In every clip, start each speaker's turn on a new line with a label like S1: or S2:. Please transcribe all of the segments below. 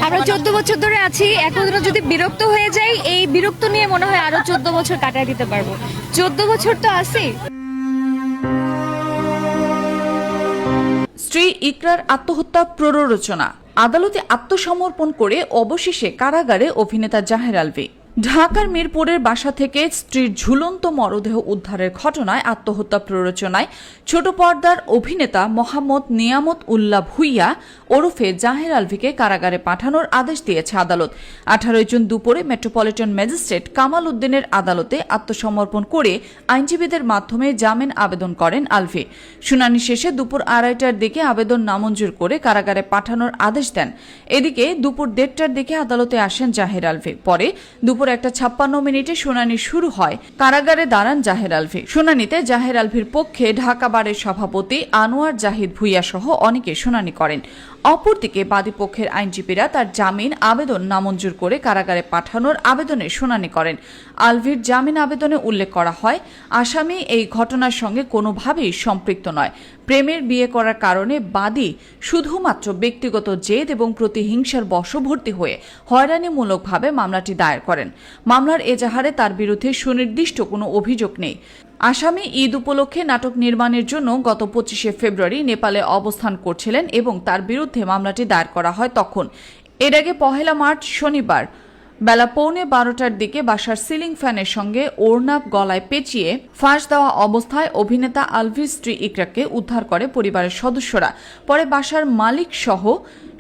S1: আমরা 14 বছর ধরে আছি, এখনো যদি বিরক্ত হয়ে যাই, এই বিরক্ত নিয়ে মনে হয় আরো 14 বছর কাটায় দিতে পারবো। 14 বছর তো আছি।
S2: স্ত্রী ইকরার আত্মহত্যা প্ররোচনা, আদালতে আত্মসমর্পণ করে অবশেষে কারাগারে অভিনেতা জাহের আলভী। ঢাকার মিরপুরের বাসা থেকে স্ত্রীর ঝুলন্ত মরদেহ উদ্ধারের ঘটনায় আত্মহত্যা প্ররোচনায় ছোট পর্দার অভিনেতা মোহাম্মদ নিয়ামত উল্লাহ ভুইয়া ওরফে জাহের আলভীকে কারাগারে পাঠানোর আদেশ দিয়েছে আদালত। 18 জুন দুপুরে মেট্রোপলিটন ম্যাজিস্ট্রেট কামাল উদ্দিনের আদালতে আত্মসমর্পণ করে আইনজীবীদের মাধ্যমে জামিন আবেদন করেন আলভী। শুনানি শেষে দুপুর 2:30টার দিকে আবেদন নামঞ্জুর করে কারাগারে পাঠানোর আদেশ দেন। এদিকে দুপুর 1:30টার দিকে আদালতে আসেন জাহের আলভী। পরে দুপুর 1:56 শুনানি শুরু হয়। কারাগারে দাঁড়ান জাহের আলভী। শুনানিতে জাহের আলভীর পক্ষে ঢাকা বারের সভাপতি আনোয়ার জাহিদ ভুইয়া সহ অনেকে শুনানি করেন। অপরদিকে বাদীপক্ষের আইনজীবীরা তার জামিন আবেদন নামঞ্জুর করে কারাগারে পাঠানোর আবেদনে শুনানি করেন। আলভীর জামিন আবেদনে উল্লেখ করা হয়, আসামি এই ঘটনার সঙ্গে কোনোভাবেই সম্পৃক্ত নয়। প্রেমের বিয়ে করার কারণে বাদী শুধুমাত্র ব্যক্তিগত জেদ এবং প্রতিহিংসার বশবর্তী হয়ে হয়রানিমূলকভাবে মামলাটি দায়ের করেন। মামলার এজাহারে তার বিরুদ্ধে সুনির্দিষ্ট কোনো অভিযোগ নেই। আসামি ঈদ উপলক্ষে নাটক নির্মাণের জন্য গত 25শে ফেব্রুয়ারি নেপালে অবস্থান করছিলেন এবং তার বিরুদ্ধে মামলাটি দায়ের করা হয় তখন। এর আগে 1 মার্চ শনিবার বেলা 11:15টার দিকে বাসার সিলিং ফ্যানের সঙ্গে ওড়না গলায় পেঁচিয়ে ফাঁস দেওয়া অবস্থায় অভিনেতা আলভীর স্ত্রী ইকরাকে উদ্ধার করে পরিবারের সদস্যরা। পরে বাসার মালিক সহ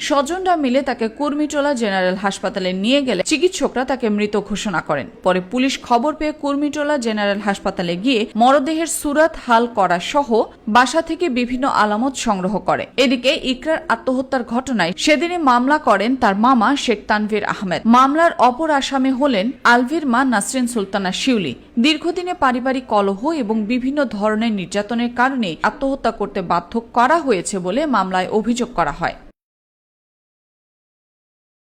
S2: স্বজনরা মিলে তাকে কুর্মিটোলা জেনারেল হাসপাতালে নিয়ে গেলে চিকিৎসকরা তাকে মৃত ঘোষণা করেন। পরে পুলিশ খবর পেয়ে কুর্মিটোলা জেনারেল হাসপাতালে গিয়ে মরদেহের সুরাত হাল করা সহ বাসা থেকে বিভিন্ন আলামত সংগ্রহ করে। এদিকে ইকরার আত্মহত্যার ঘটনায় সেদিনই মামলা করেন তার মামা শেখ তানভীর আহমেদ। মামলার অপর আসামি হলেন আলভীর মা নাসরিন সুলতানা শিউলি। দীর্ঘদিনে পারিবারিক কলহ এবং বিভিন্ন ধরনের নির্যাতনের কারণে আত্মহত্যা করতে বাধ্য করা হয়েছে বলে মামলায় অভিযোগ করা হয়।